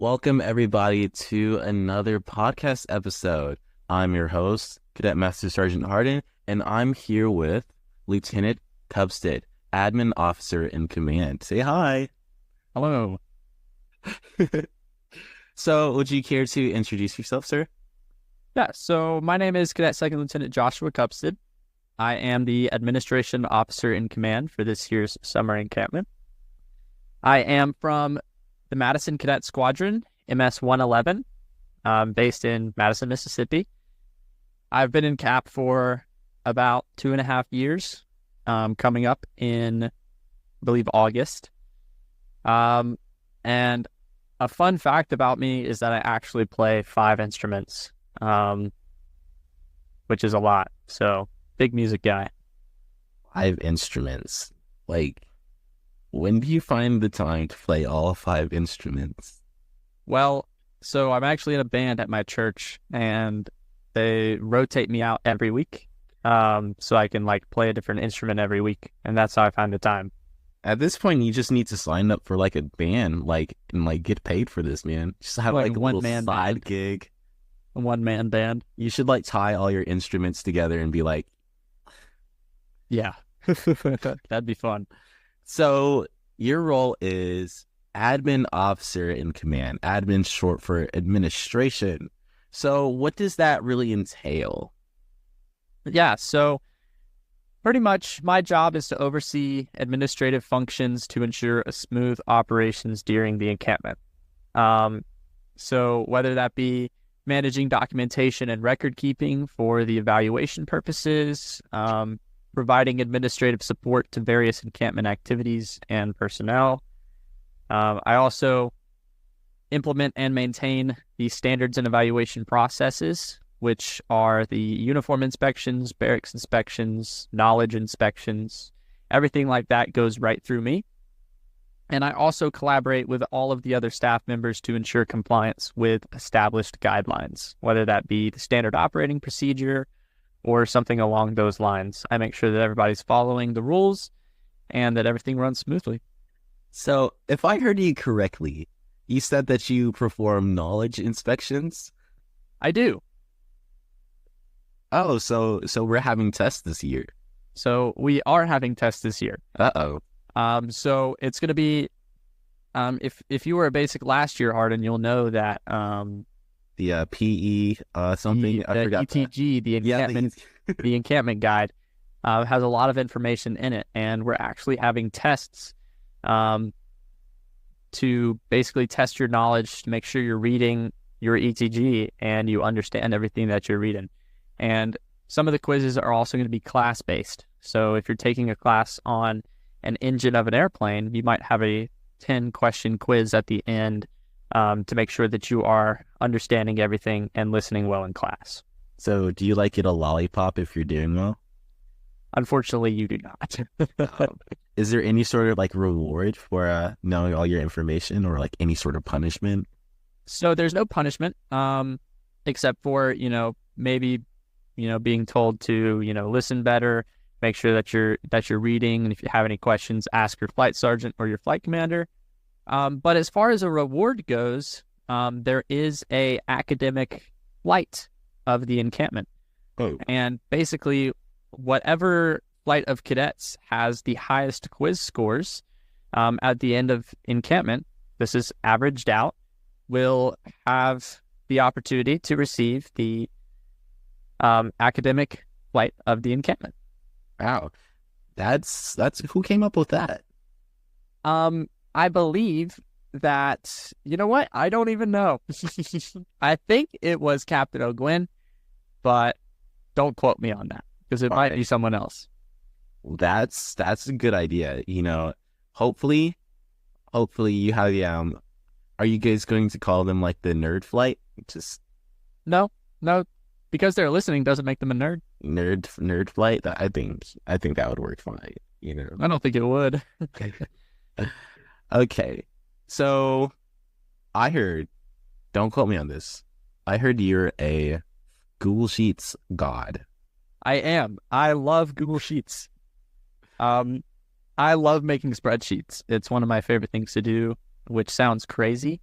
Welcome, everybody, to another podcast episode. I'm your host, Cadet Master Sergeant Harden, and I'm here with Lieutenant Cupstid, Admin Officer in Command. Say hi. Hello. So, would you care to introduce yourself, sir? Yeah, so my name is Cadet Second Lieutenant Joshua Cupstid. I am the Administration Officer in Command for this year's summer encampment. I am from the Madison Cadet Squadron, MS-111, based in Madison, Mississippi. I've been in CAP for about 2.5 years, coming up in, I believe, August. And a fun fact about me is that I actually play 5 instruments, which is a lot. So, big music guy. 5 instruments. When do you find the time to play all 5 instruments? Well, so I'm actually in a band at my church, and they rotate me out every week, so I can play a different instrument every week, and that's how I find the time. At this point, you just need to sign up for a band, and get paid for this, man. Just have a little side gig. A one-man band. You should tie all your instruments together and be like, yeah, that'd be fun. So your role is Admin Officer in Command. Admin short for administration. So what does that really entail? Yeah, so pretty much my job is to oversee administrative functions to ensure a smooth operations during the encampment. So whether that be managing documentation and record keeping for the evaluation purposes, providing administrative support to various encampment activities and personnel. I also implement and maintain the standards and evaluation processes, which are the uniform inspections, barracks inspections, knowledge inspections. Everything like that goes right through me. And I also collaborate with all of the other staff members to ensure compliance with established guidelines, whether that be the standard operating procedure or something along those lines. I make sure that everybody's following the rules and that everything runs smoothly. So if I heard you correctly, you said that you perform knowledge inspections? I do. Oh, so we're having tests this year. So we are having tests this year. Uh-oh. So it's going to be, if you were a basic last year, Harden, you'll know that the PE something, I forgot ETG, the encampment, the encampment guide, has a lot of information in it, and we're actually having tests to basically test your knowledge to make sure you're reading your ETG and you understand everything that you're reading. And some of the quizzes are also going to be class-based. So if you're taking a class on an engine of an airplane, you might have a 10-question quiz at the end to make sure that you are understanding everything and listening well in class. So do you get a lollipop if you're doing well? Unfortunately, you do not. Is there any sort of reward for knowing all your information, or any sort of punishment? So there's no punishment, except for, maybe, being told to, listen better, make sure that you're reading, and if you have any questions, ask your flight sergeant or your flight commander. But as far as a reward goes, there is a academic flight of the encampment. Oh. And basically, whatever flight of cadets has the highest quiz scores at the end of encampment, this is averaged out, will have the opportunity to receive the academic flight of the encampment. Wow. That's who came up with that? I believe that, you know what? I don't even know. I think it was Captain O'Gwen, but don't quote me on that because it might be someone else. That's a good idea. Hopefully you have are you guys going to call them the nerd flight? Just no, because they're listening doesn't make them a nerd. Nerd flight. I think that would work fine. I don't think it would. Okay, so I heard. Don't quote me on this. I heard you're a Google Sheets god. I am. I love Google Sheets. I love making spreadsheets. It's one of my favorite things to do, which sounds crazy.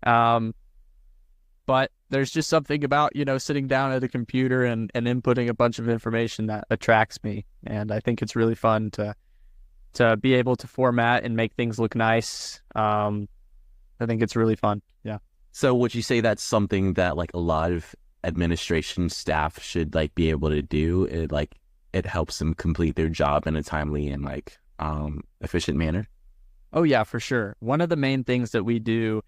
But there's just something about, sitting down at a computer and inputting a bunch of information that attracts me. And I think it's really fun to be able to format and make things look nice. I think it's really fun. Yeah. So would you say that's something that like a lot of administration staff should like be able to do? It helps them complete their job in a timely and efficient manner? Oh yeah, for sure. One of the main things that we do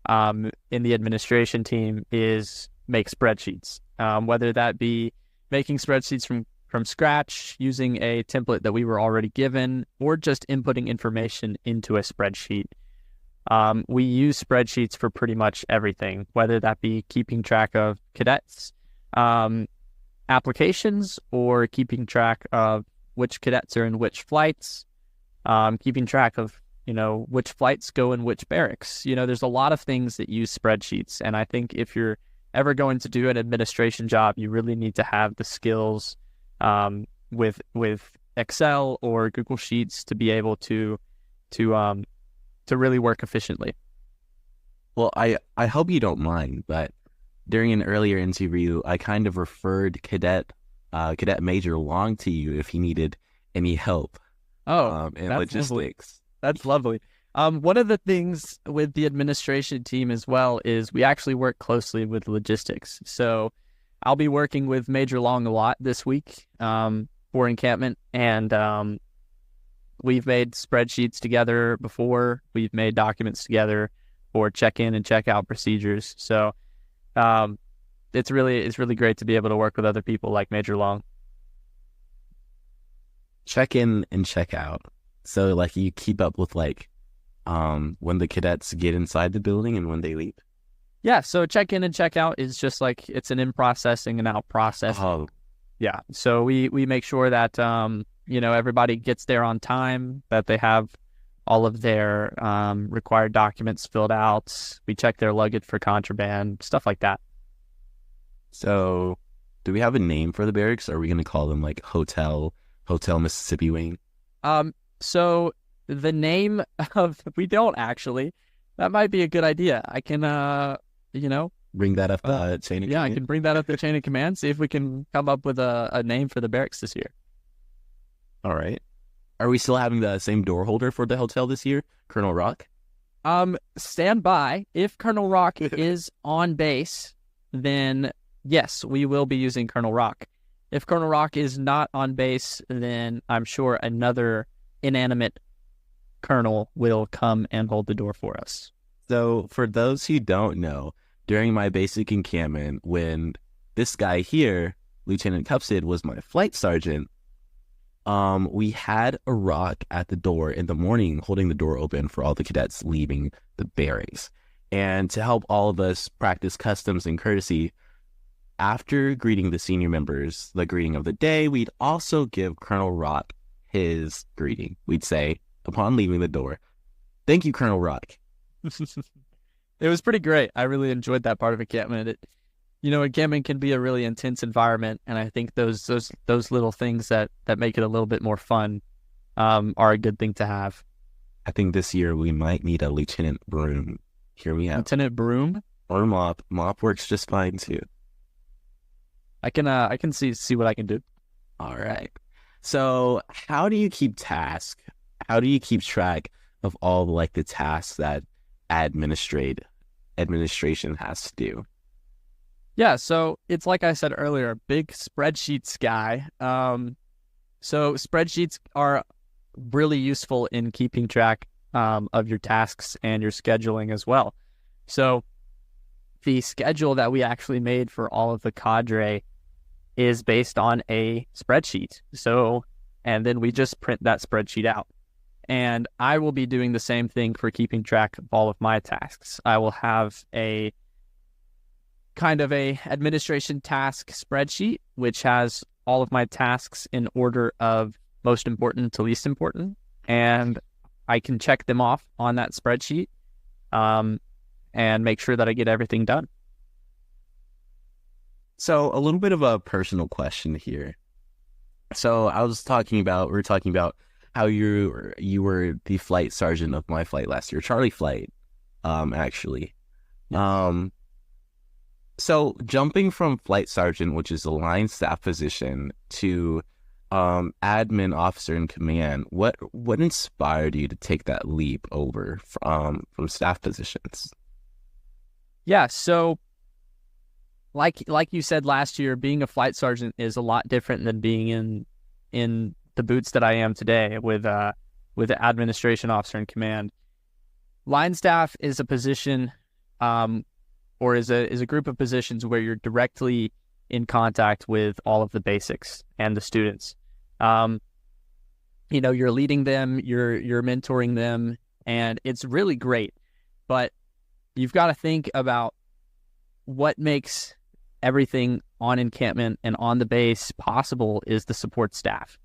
in the administration team is make spreadsheets, whether that be making spreadsheets from scratch using a template that we were already given, or just inputting information into a spreadsheet. We use spreadsheets for pretty much everything, whether that be keeping track of cadets, applications, or keeping track of which cadets are in which flights, keeping track of, which flights go in which barracks. There's a lot of things that use spreadsheets. And I think if you're ever going to do an administration job, you really need to have the skills with Excel or Google Sheets to be able to really work efficiently. Well, I hope you don't mind, but during an earlier interview, I kind of referred Cadet Major Long to you if he needed any help. In logistics. Lovely. That's lovely. One of the things with the administration team as well is we actually work closely with logistics. So I'll be working with Major Long a lot this week for encampment, and we've made spreadsheets together before. We've made documents together for check-in and check-out procedures. So it's really great to be able to work with other people like Major Long. Check-in and check-out. So like you keep up with when the cadets get inside the building and when they leave? Yeah, so check-in and check-out is just like it's an in-processing and out-processing. Oh. Yeah, so we make sure that everybody gets there on time, that they have all of their required documents filled out. We check their luggage for contraband, stuff like that. So do we have a name for the barracks? Or are we going to call them like Hotel Mississippi Wing? So the name we don't actually. That might be a good idea. I can, bring that up the chain of command. Yeah, I can bring that up the chain of command, see if we can come up with a name for the barracks this year. All right. Are we still having the same door holder for the hotel this year, Colonel Rock? Stand by. If Colonel Rock is on base, then yes, we will be using Colonel Rock. If Colonel Rock is not on base, then I'm sure another inanimate colonel will come and hold the door for us. So for those who don't know, during my basic encampment, when this guy here, Lieutenant Cupstid, was my flight sergeant, we had a rock at the door in the morning holding the door open for all the cadets leaving the barracks. And to help all of us practice customs and courtesy, after greeting the senior members, the greeting of the day, we'd also give Colonel Rock his greeting. We'd say, upon leaving the door, "Thank you, Colonel Rock." It was pretty great. I really enjoyed that part of encampment. Encampment can be a really intense environment, and I think those little things that make it a little bit more fun are a good thing to have. I think this year we might need a Lieutenant Broom. Here we have Lieutenant Broom or Mop. Mop works just fine too. I can see what I can do. All right. So how do you keep task? How do you keep track of all the tasks that administration has to do? Yeah, so it's like I said earlier, big spreadsheets guy. So spreadsheets are really useful in keeping track of your tasks and your scheduling as well. So the schedule that we actually made for all of the cadre is based on a spreadsheet. So, and then we just print that spreadsheet out. And I will be doing the same thing for keeping track of all of my tasks. I will have a kind of a administration task spreadsheet, which has all of my tasks in order of most important to least important. And I can check them off on that spreadsheet and make sure that I get everything done. So a little bit of a personal question here. So we were talking about how you were the flight sergeant of my flight last year, Charlie flight, actually. Um, so jumping from flight sergeant, which is a line staff position, to admin officer in command, what inspired you to take that leap over from staff positions? Yeah, so like you said last year, being a flight sergeant is a lot different than being in the boots that I am today with the administration officer in command. Line staff is a position, or is a group of positions where you're directly in contact with all of the basics and the students. You're leading them, you're mentoring them, and it's really great. But you've got to think about what makes everything on encampment and on the base possible is the support staff.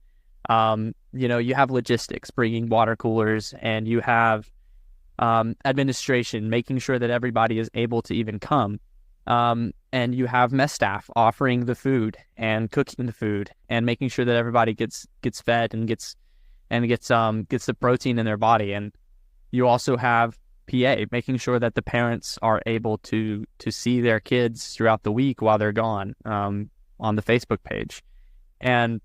You have logistics, bringing water coolers, and you have administration, making sure that everybody is able to even come. And you have mess staff offering the food and cooking the food and making sure that everybody gets fed and gets the protein in their body. And you also have PA, making sure that the parents are able to see their kids throughout the week while they're gone, on the Facebook page. And,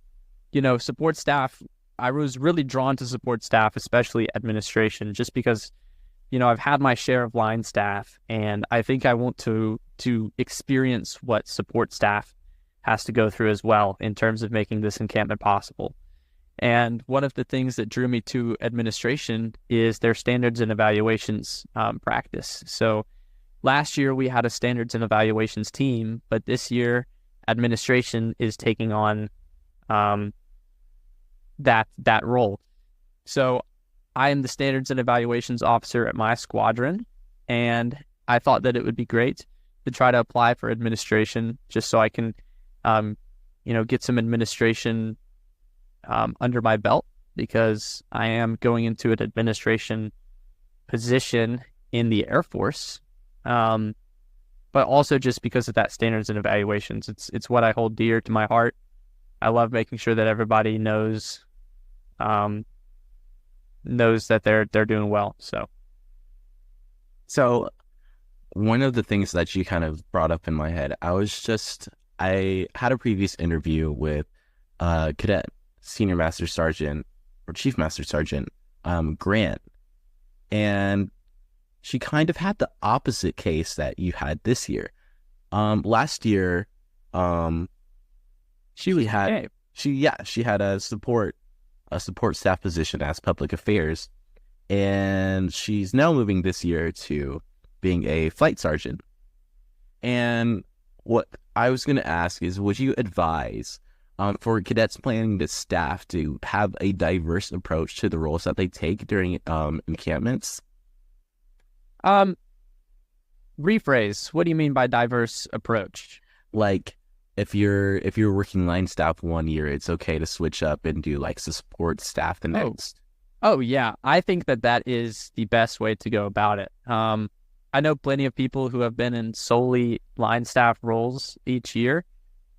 support staff, I was really drawn to support staff, especially administration, just because, I've had my share of line staff, and I think I want to experience what support staff has to go through as well in terms of making this encampment possible. And one of the things that drew me to administration is their standards and evaluations practice. So last year we had a standards and evaluations team, but this year administration is taking on that role. So I am the standards and evaluations officer at my squadron, and I thought that it would be great to try to apply for administration just so I can, get some administration under my belt, because I am going into an administration position in the Air Force, but also just because of that standards and evaluations. It's what I hold dear to my heart. I love making sure that everybody knows that they're doing well. So one of the things that you kind of brought up in my head, I had a previous interview with Cadet Senior Master Sergeant or Chief Master Sergeant Grant, and she kind of had the opposite case that you had this year. Last year, she had a support staff position as public affairs, and she's now moving this year to being a flight sergeant. And what I was going to ask is, would you advise for cadets planning to staff to have a diverse approach to the roles that they take during encampments? Rephrase. What do you mean by diverse approach? Like, if you're working line staff one year, it's okay to switch up and do like support staff the next. Oh yeah, I think that is the best way to go about it. I know plenty of people who have been in solely line staff roles each year.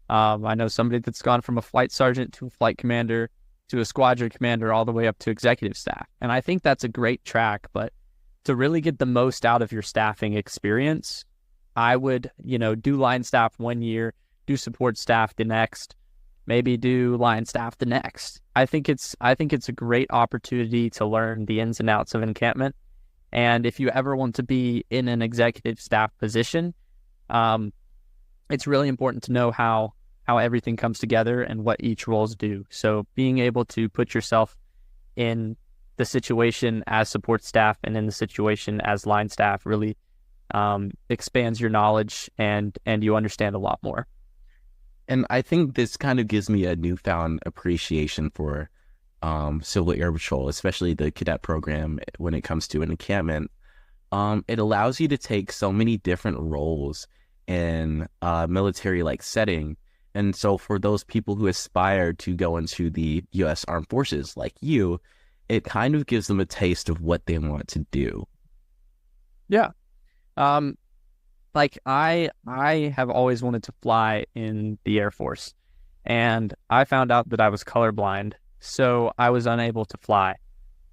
I know somebody that's gone from a flight sergeant to a flight commander to a squadron commander all the way up to executive staff. And I think that's a great track, but to really get the most out of your staffing experience, I would, do line staff one year, do support staff the next, maybe do line staff the next. I think it's a great opportunity to learn the ins and outs of encampment. And if you ever want to be in an executive staff position, it's really important to know how everything comes together and what each roles do. So being able to put yourself in the situation as support staff and in the situation as line staff really expands your knowledge, and you understand a lot more. And I think this kind of gives me a newfound appreciation for Civil Air Patrol, especially the cadet program when it comes to an encampment. It allows you to take so many different roles in a military-like setting. And so for those people who aspire to go into the U.S. Armed Forces like you, it kind of gives them a taste of what they want to do. Yeah. Like I have always wanted to fly in the Air Force, and I found out that I was colorblind, so I was unable to fly.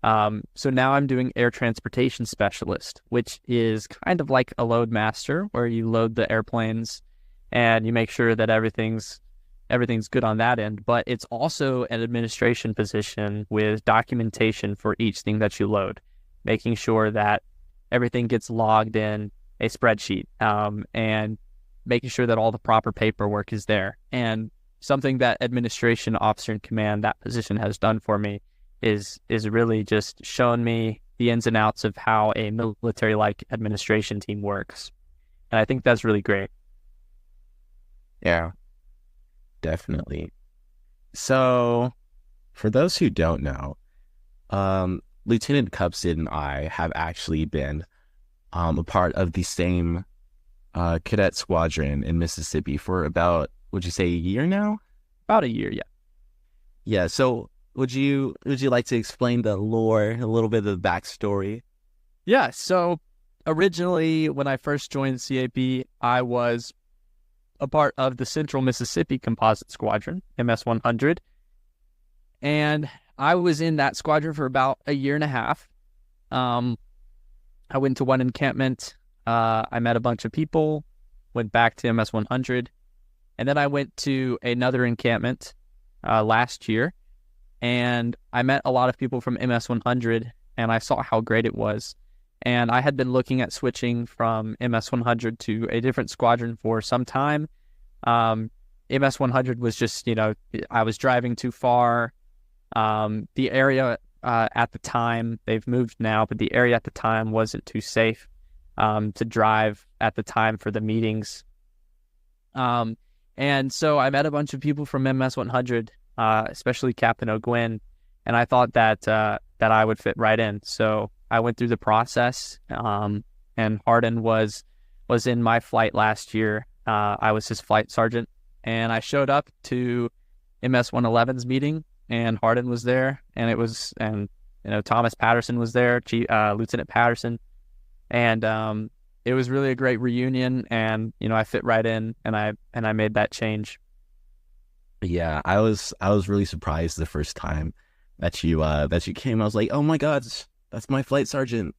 So now I'm doing air transportation specialist, which is kind of like a load master, where you load the airplanes and you make sure that everything's good on that end. But it's also an administration position with documentation for each thing that you load, making sure that everything gets logged in a spreadsheet, and making sure that all the proper paperwork is there. And something that administration officer in command, that position, has done for me is really just shown me the ins and outs of how a military-like administration team works. And I think that's really great. Yeah, definitely. So, for those who don't know, Lieutenant Cupstid and I have actually been a part of the same cadet squadron in Mississippi for about, would you say, a year now? About a year, yeah. Yeah, so would you like to explain the lore, a little bit of the backstory? Yeah, so originally when I first joined CAP, I was a part of the Central Mississippi Composite Squadron, MS-100, and I was in that squadron for about a year and a half. I went to one encampment, I met a bunch of people, went back to MS-100, and then I went to another encampment last year, and I met a lot of people from MS-100, and I saw how great it was. And I had been looking at switching from MS-100 to a different squadron for some time. MS-100 was just, I was driving too far. The area at the time, they've moved now, but the area at the time wasn't too safe to drive at the time for the meetings. And so I met a bunch of people from MS-100, especially Captain O'Gwen, and I thought that I would fit right in. So I went through the process, and Harden was in my flight last year. I was his flight sergeant, and I showed up to MS-111's meeting, and Harden was there, and Thomas Patterson was there, Lieutenant Patterson, and it was really a great reunion, and I fit right in, and I made that change. Yeah, I was really surprised the first time that you came. I was like, oh my God, that's my flight sergeant.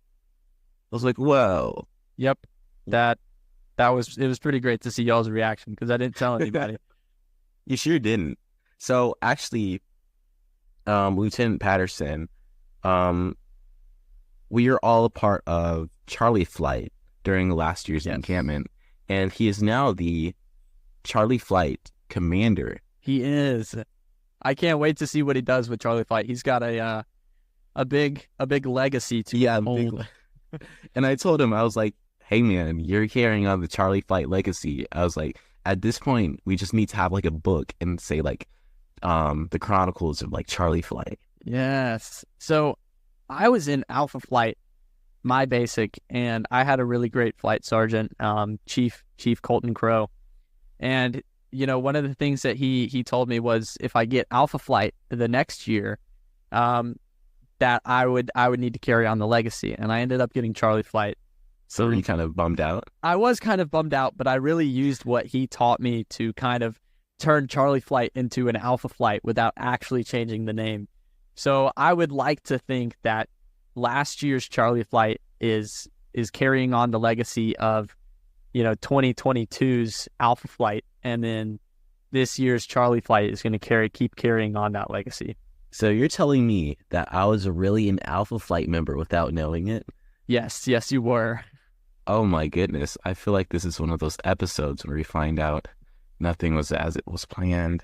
I was like, whoa. Yep, it was pretty great to see y'all's reaction, because I didn't tell anybody. You sure didn't. So actually, Lieutenant Patterson, we are all a part of Charlie Flight during last year's encampment, and he is now the Charlie Flight commander. He is. I can't wait to see what he does with Charlie Flight. He's got a big legacy to hold. And I told him, I was like, hey man, you're carrying on the Charlie Flight legacy. I was like, at this point, we just need to have like a book and say like the chronicles of like Charlie Flight. Yes. So I was in Alpha Flight, my basic, and I had a really great flight sergeant, Chief Colton Crow. And one of the things that he told me was, if I get Alpha Flight the next year, that I would need to carry on the legacy. And I ended up getting Charlie Flight. So were you kind of bummed out? I was kind of bummed out, but I really used what he taught me to kind of turn Charlie Flight into an Alpha Flight without actually changing the name. So I would like to think that last year's Charlie Flight is carrying on the legacy of 2022's Alpha Flight, and then this year's Charlie Flight is going to keep carrying on that legacy. So you're telling me that I was really an Alpha Flight member without knowing it? Yes, you were. Oh my goodness. I feel like this is one of those episodes where we find out nothing was as it was planned.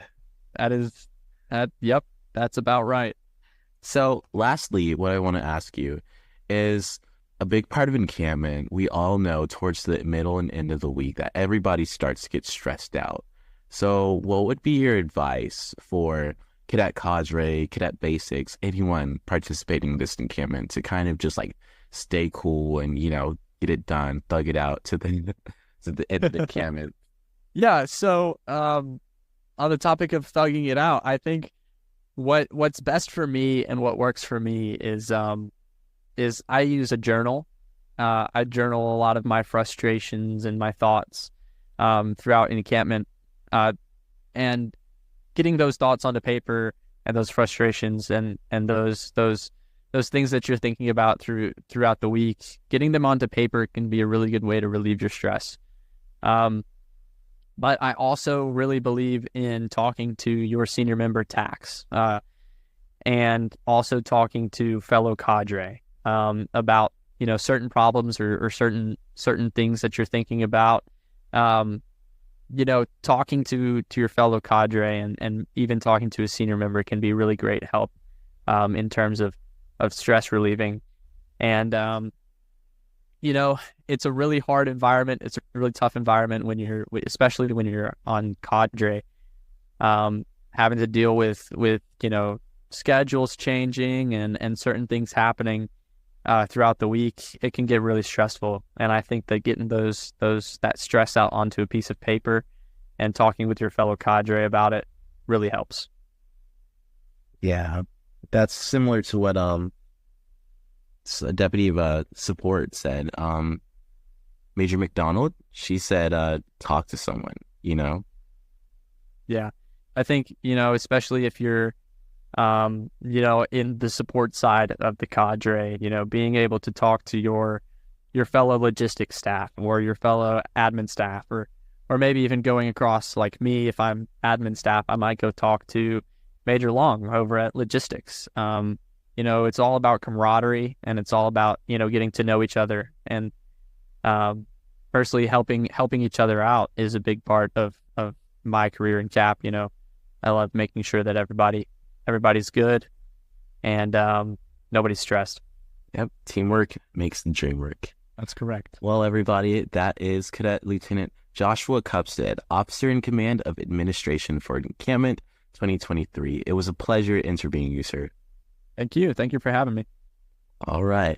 Yep, that's about right. So lastly, what I want to ask you is, a big part of encampment, we all know towards the middle and end of the week that everybody starts to get stressed out. So what would be your advice for cadet cadre, cadet basics, anyone participating in this encampment to kind of just like stay cool and, get it done, thug it out to the end of the encampment? Yeah, so on the topic of thugging it out, I think what's best for me and what works for me is I use a journal. I journal a lot of my frustrations and my thoughts throughout an encampment, and getting those thoughts onto paper and those frustrations and those those things that you're thinking about throughout the week, getting them onto paper can be a really good way to relieve your stress. But I also really believe in talking to your senior member tax, and also talking to fellow cadre about, certain problems or certain things that you're thinking about. Talking to your fellow cadre and even talking to a senior member can be really great help in terms of stress relieving. And it's a really hard environment. It's a really tough environment especially when you're on cadre, having to deal with schedules changing and certain things happening throughout the week. It can get really stressful. And I think that getting that stress out onto a piece of paper and talking with your fellow cadre about it really helps. Yeah, that's similar to what a deputy of support said. Major McDonald, she said, talk to someone, Yeah, I think, especially if you're, in the support side of the cadre, being able to talk to your fellow logistics staff or your fellow admin staff, or maybe even going across, like me, if I'm admin staff, I might go talk to Major Long over at logistics. It's all about camaraderie, and it's all about, getting to know each other, and personally helping each other out is a big part of my career in CAP. I love making sure that everybody's good and nobody's stressed. Yep, teamwork makes the dream work. That's correct. Well, everybody, that is Cadet Lieutenant Joshua Cupstid, Officer in Command of Administration for Encampment 2023. It was a pleasure interviewing you, sir. Thank you. Thank you for having me. All right.